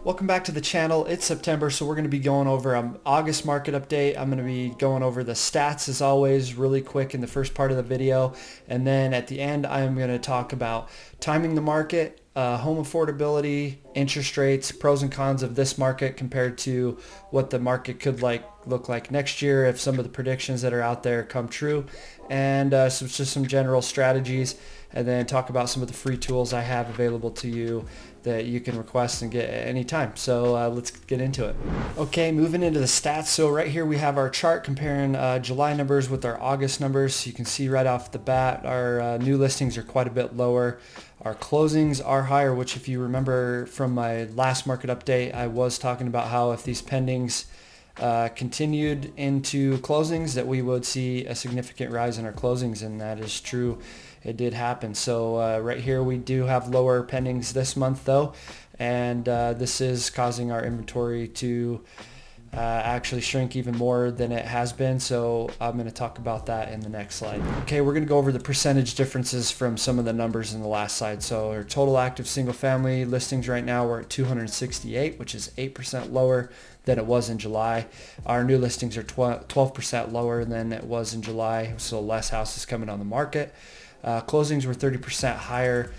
Welcome back to the channel. It's September, so we're going to be going over August market update. I'm going to be going over the stats as always really quick in the first part of the video, and then at the end I'm going to talk about timing the market, home affordability, interest rates, pros and cons of this market compared to what the market could look like next year if some of the predictions that are out there come true, and just some general strategies, and then talk about some of the free tools I have available to you that you can request and get at any time. So let's get into it. Okay, moving into the stats. So right here we have our chart comparing July numbers with our August numbers. You can see right off the bat our new listings are quite a bit lower. Our closings are higher, which if you remember from my last market update, I was talking about how if these pendings continued into closings that we would see a significant rise in our closings, and that is true. It did happen. So right here we do have lower pendings this month though, and this is causing our inventory to actually shrink even more than it has been. So I'm going to talk about that in the next slide. Okay, we're going to go over the percentage differences from some of the numbers in the last slide. So our total active single family listings right now we're at 268, which is 8% lower than it was in July. Our new listings are 12% lower than it was in July, so less houses coming on the market. Closings were 30% higher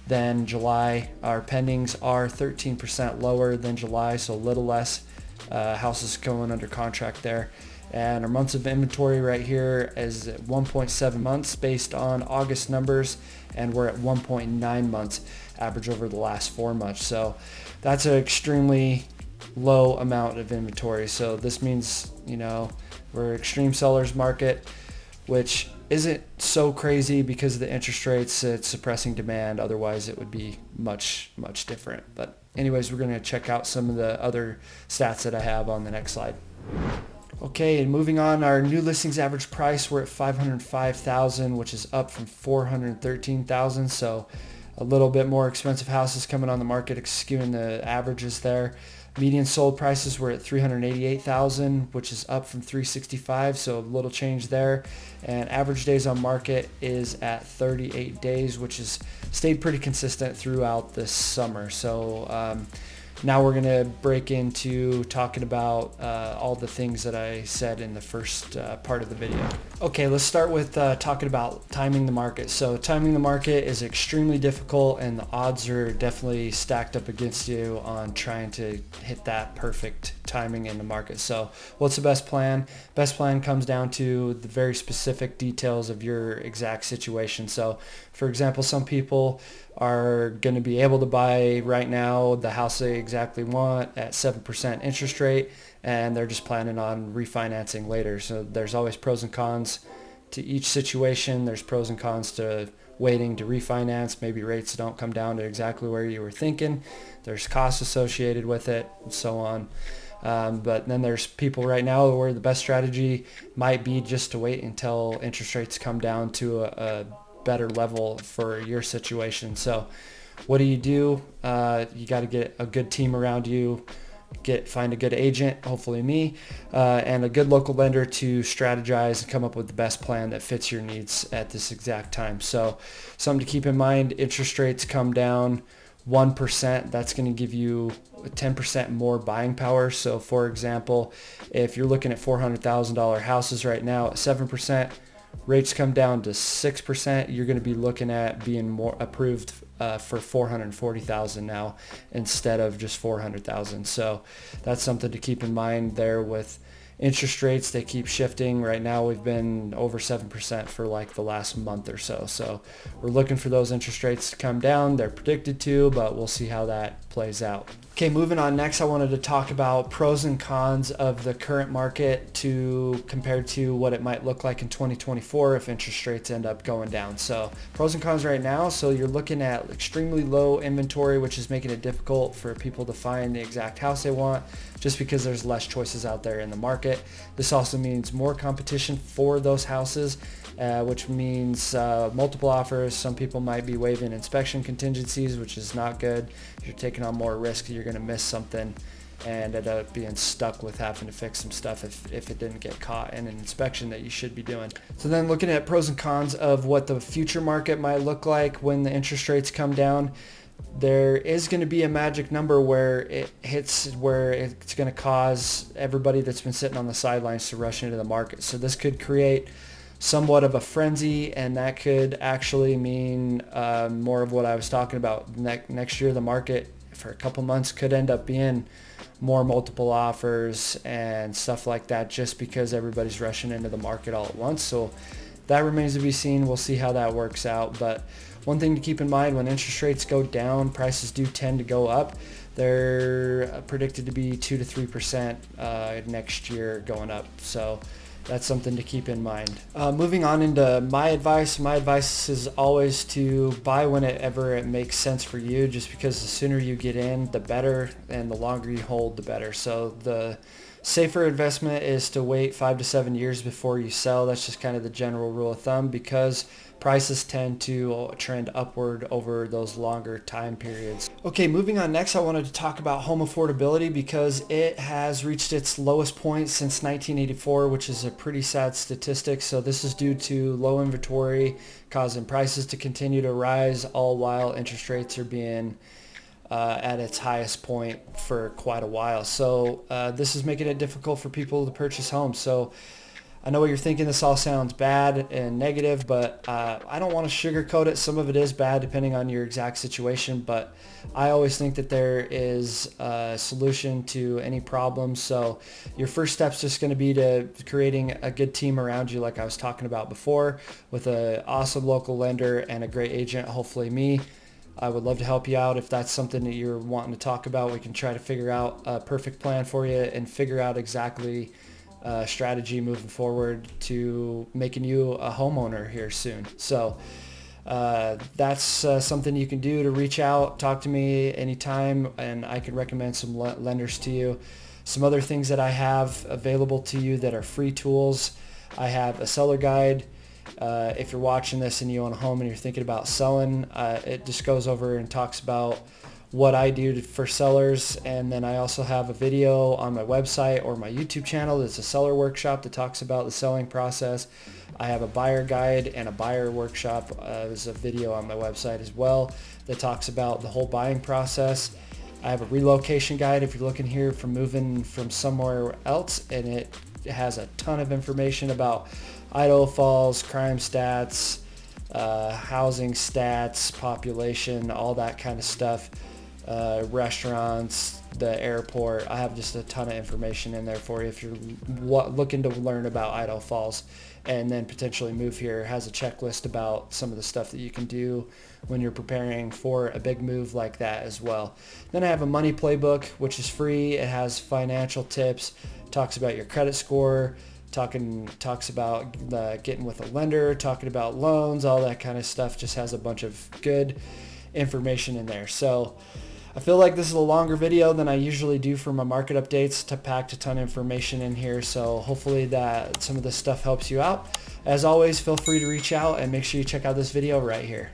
than July. Our pendings are 13% lower than July, so a little less houses going under contract there. And our months of inventory right here is at 1.7 months based on August numbers, and we're at 1.9 months average over the last 4 months. So that's an extremely low amount of inventory. So this means, we're extreme sellers market, which isn't so crazy because of the interest rates. It's suppressing demand. Otherwise it would be much different. But anyways, we're going to check out some of the other stats that I have on the next slide. Okay, and moving on, our new listings average price, we're at $505,000, which is up from $413,000. So a little bit more expensive houses coming on the market, skewing the averages there. Median sold prices were at $388,000, which is up from $365,000, so a little change there. And average days on market is at 38 days, which has stayed pretty consistent throughout this summer. So now we're going to break into talking about all the things that I said in the first part of the video. Okay, let's start with talking about timing the market. So timing the market is extremely difficult, and the odds are definitely stacked up against you on trying to hit that perfect timing in the market. So what's the best plan? Best plan comes down to the very specific details of your exact situation. So for example, some people are going to be able to buy right now the house they exactly want at 7% interest rate, and they're just planning on refinancing later. So there's always pros and cons to each situation. There's pros and cons to waiting to refinance. Maybe rates don't come down to exactly where you were thinking. There's costs associated with it and so on. But then there's people right now where the best strategy might be just to wait until interest rates come down to a better level for your situation. So what do? You got to get a good team around you, find a good agent, hopefully me, and a good local lender to strategize and come up with the best plan that fits your needs at this exact time. So something to keep in mind, interest rates come down 1%, that's going to give you 10% more buying power. So for example, if you're looking at $400,000 houses right now at 7%, rates come down to 6%, you're going to be looking at being more approved for $440,000 now instead of just $400,000. So that's something to keep in mind there with interest rates. They keep shifting. Right now we've been over 7% for like the last month or so. So we're looking for those interest rates to come down. They're predicted to, but we'll see how that plays out. Okay, moving on. Next, I wanted to talk about pros and cons of the current market compared to what it might look like in 2024 if interest rates end up going down. So pros and cons right now. So you're looking at extremely low inventory, which is making it difficult for people to find the exact house they want just because there's less choices out there in the market. This also means more competition for those houses, which means multiple offers. Some people might be waiving inspection contingencies, which is not good. If you're taking on more risk, you're going to miss something and end up being stuck with having to fix some stuff if it didn't get caught in an inspection that you should be doing. So then looking at pros and cons of what the future market might look like when the interest rates come down. there is going to be a magic number where it hits where it's going to cause everybody that's been sitting on the sidelines to rush into the market. So this could create somewhat of a frenzy, and that could actually mean more of what I was talking about. Next year, the market for a couple months could end up being more multiple offers and stuff like that, just because everybody's rushing into the market all at once. So that remains to be seen. We'll see how that works out. But one thing to keep in mind, when interest rates go down, prices do tend to go up. They're predicted to be 2 to 3% next year going up. So that's something to keep in mind. Moving on into my advice is always to buy whenever it makes sense for you, just because the sooner you get in, the better, and the longer you hold, the better. So the safer investment is to wait 5 to 7 years before you sell. That's just kind of the general rule of thumb, because prices tend to trend upward over those longer time periods. Okay, moving on, next I wanted to talk about home affordability, because it has reached its lowest point since 1984, which is a pretty sad statistic. So this is due to low inventory causing prices to continue to rise, all while interest rates are being at its highest point for quite a while. So this is making it difficult for people to purchase homes. So I know what you're thinking, this all sounds bad and negative, but I don't want to sugarcoat it. Some of it is bad depending on your exact situation, but I always think that there is a solution to any problem. So your first step is just going to be to creating a good team around you, like I was talking about before, with an awesome local lender and a great agent, hopefully me. I would love to help you out. If that's something that you're wanting to talk about, we can try to figure out a perfect plan for you and figure out exactly strategy moving forward to making you a homeowner here soon. So that's something you can do to reach out, talk to me anytime, and I can recommend some lenders to you. Some other things that I have available to you that are free tools. I have a seller guide. If you're watching this and you own a home and you're thinking about selling, it just goes over and talks about what I do for sellers. And then I also have a video on my website or my YouTube channel that's a seller workshop that talks about the selling process. I have a buyer guide and a buyer workshop. There's a video on my website as well that talks about the whole buying process. I have a relocation guide if you're looking here for moving from somewhere else, and it has a ton of information about Idaho Falls, crime stats, housing stats, population, all that kind of stuff, restaurants, the airport. I have just a ton of information in there for you if you're looking to learn about Idaho Falls and then potentially move here. It has a checklist about some of the stuff that you can do when you're preparing for a big move like that as well. Then I have a money playbook, which is free. It has financial tips, talks about your credit score, talks about getting with a lender, talking about loans, all that kind of stuff. Just has a bunch of good information in there. So I feel like this is a longer video than I usually do for my market updates, to pack a ton of information in here. So hopefully that some of this stuff helps you out. As always, feel free to reach out and make sure you check out this video right here.